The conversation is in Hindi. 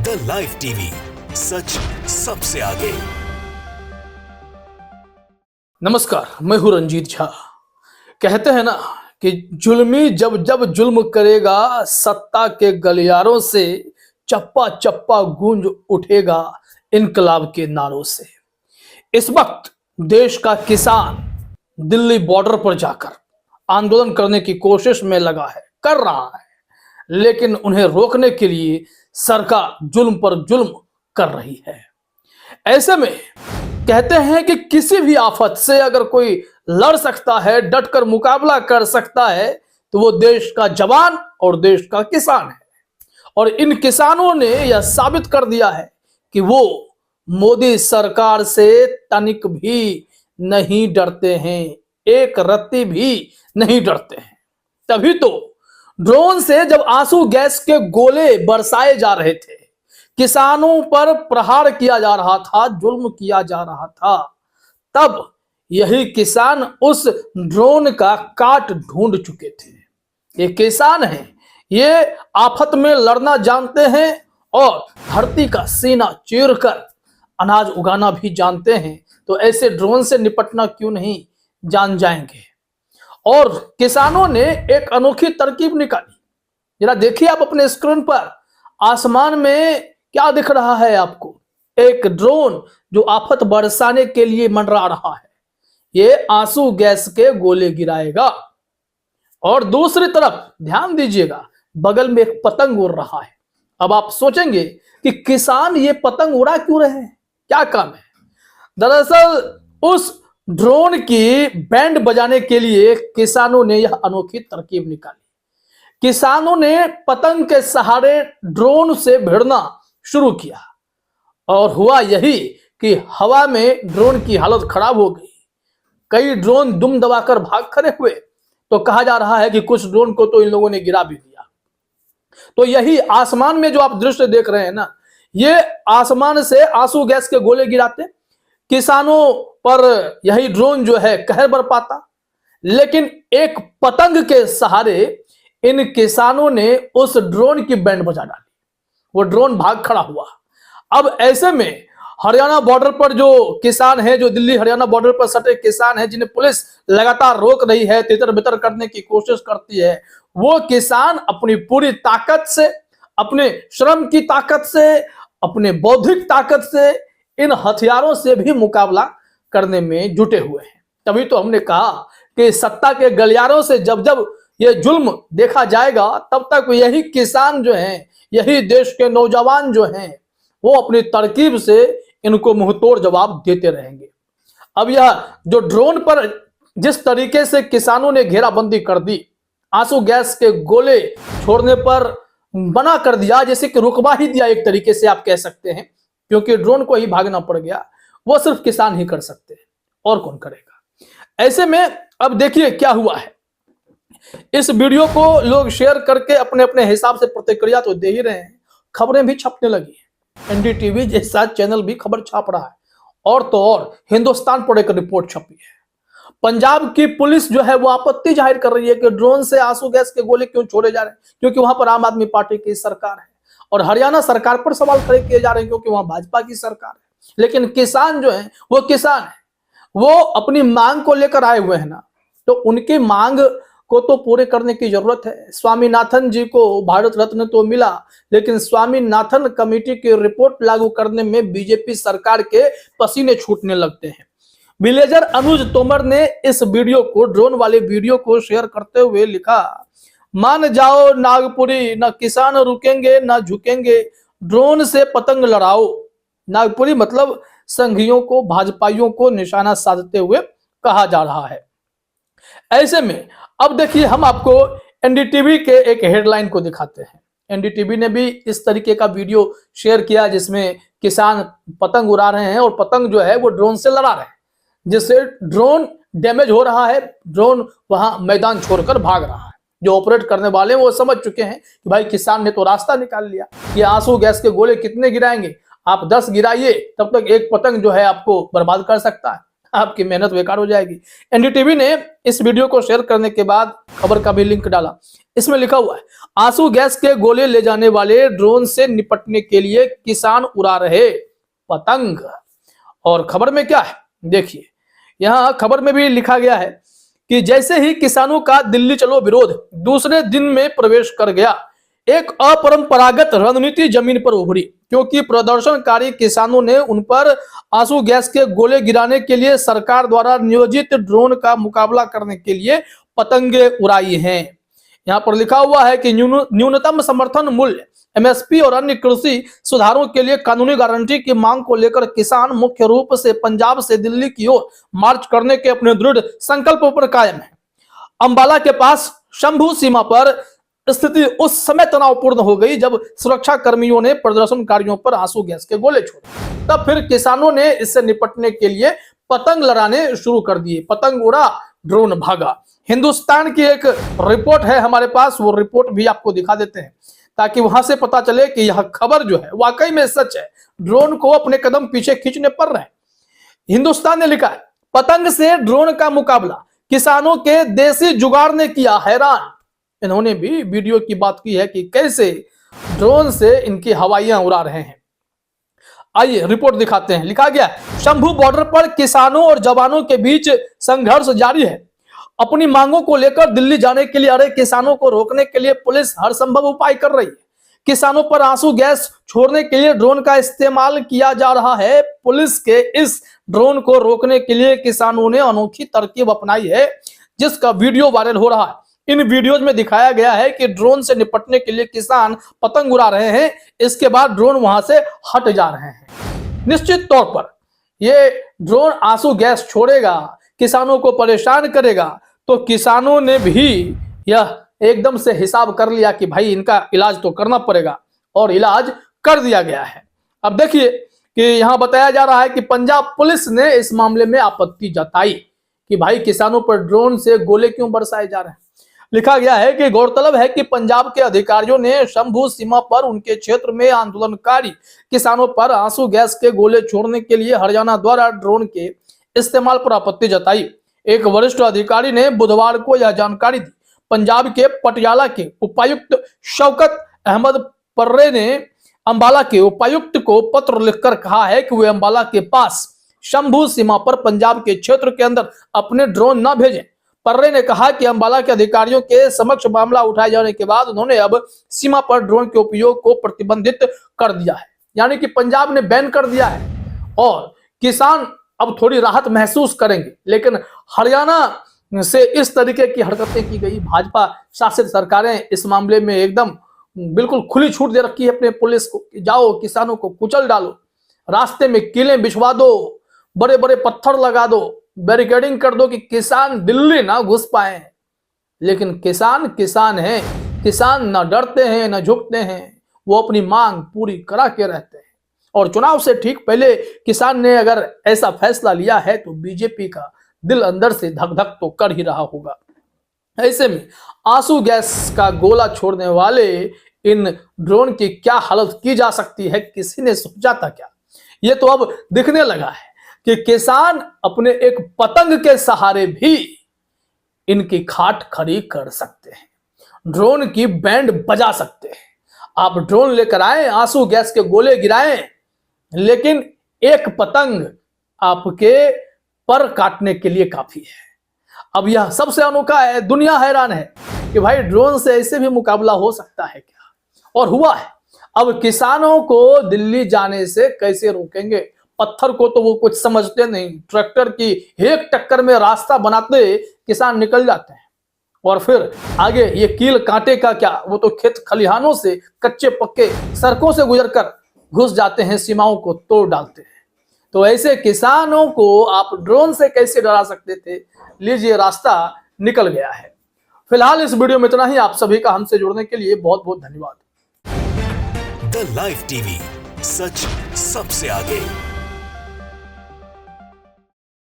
द लाइव टीवी, सच सबसे आगे। नमस्कार, मैं हूं रंजीत झा। कहते हैं ना कि जुल्मी जब जब जुल्म करेगा, सत्ता के गलियारों से चप्पा चप्पा गूंज उठेगा इनकलाब के नारों से। इस वक्त देश का किसान दिल्ली बॉर्डर पर जाकर आंदोलन करने की कोशिश में लगा है, कर रहा है, लेकिन उन्हें रोकने के लिए सरकार जुल्म पर जुल्म कर रही है। ऐसे में कहते हैं कि किसी भी आफत से अगर कोई लड़ सकता है, डटकर मुकाबला कर सकता है, तो वो देश का जवान और देश का किसान है। और इन किसानों ने यह साबित कर दिया है कि वो मोदी सरकार से तनिक भी नहीं डरते हैं, एक रत्ती भी नहीं डरते हैं। तभी तो ड्रोन से जब आंसू गैस के गोले बरसाए जा रहे थे, किसानों पर प्रहार किया जा रहा था, जुल्म किया जा रहा था, तब यही किसान उस ड्रोन का काट ढूंढ चुके थे। ये किसान हैं, ये आफत में लड़ना जानते हैं और धरती का सीना चीरकर अनाज उगाना भी जानते हैं। तो ऐसे ड्रोन से निपटना क्यों नहीं जान जाएंगे। और किसानों ने एक अनोखी तरकीब निकाली। जरा देखिए आप अपने स्क्रीन पर, आसमान में क्या दिख रहा है आपको? एक ड्रोन जो आफत बरसाने के लिए मंडरा रहा है। ये आंसू गैस के गोले गिराएगा। और दूसरी तरफ ध्यान दीजिएगा, बगल में एक पतंग उड़ रहा है। अब आप सोचेंगे कि किसान ये पतंग उड़ा क्यों रहे हैं, क्या काम है? दरअसल उस ड्रोन की बैंड बजाने के लिए किसानों ने यह अनोखी तरकीब निकाली। किसानों ने पतंग के सहारे ड्रोन से भिड़ना शुरू किया और हुआ यही कि हवा में ड्रोन की हालत खराब हो गई। कई ड्रोन दुम दबाकर भाग खड़े हुए, तो कहा जा रहा है कि कुछ ड्रोन को तो इन लोगों ने गिरा भी दिया। तो यही आसमान में जो आप दृश्य देख रहे हैं ना, ये आसमान से आंसू गैस के गोले गिराते, किसानों पर यही ड्रोन जो है कहर बरपाता। लेकिन एक पतंग के सहारे इन किसानों ने उस ड्रोन की बैंड बजा डाली। वो ड्रोन भाग खड़ा हुआ। अब ऐसे में हरियाणा बॉर्डर पर जो किसान हैं, जो दिल्ली हरियाणा बॉर्डर पर सटे किसान हैं, जिन्हें पुलिस लगातार रोक रही है, तितर बितर करने की कोशिश करती है, वो किसान अपनी पूरी ताकत से, अपने श्रम की ताकत से, अपने बौद्धिक ताकत से, इन हथियारों से भी मुकाबला करने में जुटे हुए हैं। तभी तो हमने कहा कि सत्ता के गलियारों से जब जब ये जुल्म देखा जाएगा, तब तक यही किसान जो हैं, यही देश के नौजवान जो हैं, वो अपनी तरकीब से इनको मुंहतोड़ जवाब देते रहेंगे। अब यह जो ड्रोन पर जिस तरीके से किसानों ने घेराबंदी कर दी, आंसू गैस के गोले छोड़ने पर मना कर दिया, जैसे कि रुकवा ही दिया एक तरीके से आप कह सकते हैं, क्योंकि ड्रोन को ही भागना पड़ गया। वो सिर्फ किसान ही कर सकते हैं, और कौन करेगा। ऐसे में अब देखिए क्या हुआ है। इस वीडियो को लोग शेयर करके अपने अपने हिसाब से प्रतिक्रिया तो दे ही रहे हैं, खबरें भी छपने लगी है। एनडीटीवी जैसा चैनल भी खबर छाप रहा है, और तो और हिंदुस्तान पर एक रिपोर्ट छपी है। पंजाब की पुलिस जो है वो आपत्ति जाहिर कर रही है कि ड्रोन से आंसू गैस के गोले क्यों छोड़े जा रहे हैं, क्योंकि वहां पर आम आदमी पार्टी की सरकार है। और हरियाणा सरकार पर सवाल खड़े किए जा रहे हैं क्योंकि वहां भाजपा की सरकार है। लेकिन किसान जो है वो किसान है, वो अपनी मांग को लेकर आए हुए हैं ना, तो उनकी मांग को तो पूरे करने की जरूरत है। स्वामीनाथन जी को भारत रत्न तो मिला, लेकिन स्वामीनाथन कमेटी की रिपोर्ट लागू करने में बीजेपी सरकार के पसीने छूटने लगते हैं। विलेजर अनुज तोमर ने इस वीडियो को, ड्रोन वाले वीडियो को शेयर करते हुए लिखा, मान जाओ नागपुरी, न किसान रुकेंगे न झुकेंगे, ड्रोन से पतंग लड़ाओ। नागपुरी मतलब संघियों को, भाजपाइयों को निशाना साधते हुए कहा जा रहा है। ऐसे में अब देखिए हम आपको एनडीटीवी के एक हेडलाइन को दिखाते हैं। एनडीटीवी ने भी इस तरीके का वीडियो शेयर किया जिसमें किसान पतंग उड़ा रहे हैं और पतंग जो है वो ड्रोन से लड़ा रहे हैं, जिससे ड्रोन डैमेज हो रहा है। ड्रोन वहां मैदान छोड़कर भाग रहा है। जो ऑपरेट करने वाले हैं वो समझ चुके हैं कि भाई किसान ने तो रास्ता निकाल लिया, ये आंसू गैस के गोले कितने गिराएंगे, आप 10 गिराइए, तब तक एक पतंग जो है आपको बर्बाद कर सकता है। आपकी मेहनत बेकार हो जाएगी। एनडीटीवी ने इस वीडियो को शेयर करने के बाद खबर का भी लिंक डाला। इसमें लिखा हुआ है, आंसू गैस के गोले ले जाने वाले ड्रोन से निपटने के लिए किसान उड़ा रहे पतंग। और खबर में क्या है देखिए, यहां खबर में भी लिखा गया है कि जैसे ही किसानों का दिल्ली चलो विरोध दूसरे दिन में प्रवेश कर गया, एक अपरंपरागत रणनीति जमीन पर उभरी, क्योंकि प्रदर्शनकारी किसानों ने उन पर आंसू गैस के गोले गिराने के लिए सरकार द्वारा नियोजित ड्रोन का मुकाबला करने के लिए पतंगे उड़ाई हैं। यहाँ पर लिखा हुआ है कि न्यूनतम समर्थन मूल्य, एमएसपी और अन्य कृषि सुधारों के लिए कानूनी गारंटी की मांग को लेकर किसान मुख्य रूप से पंजाब से दिल्ली की ओर मार्च करने के अपने दृढ़ संकल्प पर कायम है। अंबाला के पास शंभू सीमा पर स्थिति उस समय तनावपूर्ण हो गई जब सुरक्षा कर्मियों ने प्रदर्शनकारियों पर आंसू गैस के गोले छोड़े। तब फिर किसानों ने इससे निपटने के लिए पतंग लड़ाने शुरू कर दिए। पतंग उड़ा, ड्रोन भागा। हिंदुस्तान की एक रिपोर्ट है हमारे पास, वो रिपोर्ट भी आपको दिखा देते हैं ताकि वहां से पता चले कि यह खबर जो है वाकई में सच है। ड्रोन को अपने कदम पीछे खींचने पड़ रहे हैं। हिंदुस्तान ने लिखा है, पतंग से ड्रोन का मुकाबला, किसानों के देसी जुगाड़ ने किया हैरान। इन्होंने भी वीडियो की बात की है कि कैसे ड्रोन से इनकी हवाइयां उड़ा रहे हैं। आइए रिपोर्ट दिखाते हैं। लिखा गया है, शंभू बॉर्डर पर किसानों और जवानों के बीच संघर्ष जारी है। अपनी मांगों को लेकर दिल्ली जाने के लिए अरे किसानों को रोकने के लिए पुलिस हर संभव उपाय कर रही है। किसानों पर आंसू गैस छोड़ने के लिए ड्रोन का इस्तेमाल किया जा रहा है। पुलिस के इस ड्रोन को रोकने के लिए किसानों ने अनोखी तरकीब अपनाई है, जिसका वीडियो वायरल हो रहा है। इन वीडियोज में दिखाया गया है कि ड्रोन से निपटने के लिए किसान पतंग उड़ा रहे हैं, इसके बाद ड्रोन वहां से हट जा रहे हैं। निश्चित तौर पर यह ड्रोन आंसू गैस छोड़ेगा, किसानों को परेशान करेगा, तो किसानों ने भी यह एकदम से हिसाब कर लिया कि भाई इनका इलाज तो करना पड़ेगा, और इलाज कर दिया गया है। अब देखिए कि यहां बताया जा रहा है कि पंजाब पुलिस ने इस मामले में आपत्ति जताई कि भाई किसानों पर ड्रोन से गोले क्यों बरसाए जा रहे हैं। लिखा गया है कि गौरतलब है कि पंजाब के अधिकारियों ने शंभू सीमा पर उनके क्षेत्र में आंदोलनकारी किसानों पर आंसू गैस के गोले छोड़ने के लिए हरियाणा द्वारा ड्रोन के इस्तेमाल पर आपत्ति जताई। एक वरिष्ठ अधिकारी ने बुधवार को यह जानकारी दी। पंजाब के पटियाला के उपायुक्त शौकत अहमद पर्रे ने अंबाला के उपायुक्त को पत्र लिखकर कहा है कि वे अंबाला के पास शंभू सीमा पर पंजाब के क्षेत्र के अंदर अपने ड्रोन न भेजें। पर्रे ने कहा कि अंबाला के अधिकारियों के समक्ष मामला उठाए जाने के बाद उन्होंने अब सीमा पर ड्रोन के उपयोग को प्रतिबंधित कर दिया है, यानी कि पंजाब ने बैन कर दिया है और किसान अब थोड़ी राहत महसूस करेंगे। लेकिन हरियाणा से इस तरीके की हरकतें की गई, भाजपा शासित सरकारें इस मामले में एकदम बिल्कुल खुली छूट दे रखी है अपने पुलिस को कि जाओ किसानों को कुचल डालो, रास्ते में कीलें बिछवा दो, बड़े बड़े पत्थर लगा दो, बैरिकेडिंग कर दो कि किसान दिल्ली ना घुस पाए। लेकिन किसान किसान है, किसान न डरते हैं न झुकते हैं, वो अपनी मांग पूरी करा के रहते हैं। और चुनाव से ठीक पहले किसान ने अगर ऐसा फैसला लिया है तो बीजेपी का दिल अंदर से धक धक तो कर ही रहा होगा। ऐसे में आंसू गैस का गोला छोड़ने वाले इन ड्रोन की क्या हालत की जा सकती है, किसी ने सोचा था क्या? ये तो अब दिखने लगा है कि किसान अपने एक पतंग के सहारे भी इनकी खाट खड़ी कर सकते हैं, ड्रोन की बैंड बजा सकते हैं। आप ड्रोन लेकर आए, आंसू गैस के गोले गिराएं, लेकिन एक पतंग आपके पर काटने के लिए काफी है। अब यह सबसे अनोखा है, दुनिया हैरान है कि भाई ड्रोन से ऐसे भी मुकाबला हो सकता है क्या? और हुआ है। अब किसानों को दिल्ली जाने से कैसे रोकेंगे? पत्थर को तो वो कुछ समझते नहीं, ट्रैक्टर की एक टक्कर में रास्ता बनाते किसान निकल जाते हैं। और फिर आगे ये कील कांटे का क्या, वो तो खेत खलिहानों से कच्चे पक्के सड़कों से गुजरकर घुस जाते हैं, सीमाओं को तोड़ डालते हैं। तो ऐसे किसानों को आप ड्रोन से कैसे डरा सकते थे? लीजिए, रास्ता निकल गया है। फिलहाल इस वीडियो में इतना ही। आप सभी का हमसे जुड़ने के लिए बहुत बहुत धन्यवाद। द लाइव टीवी, सच सबसे आगे।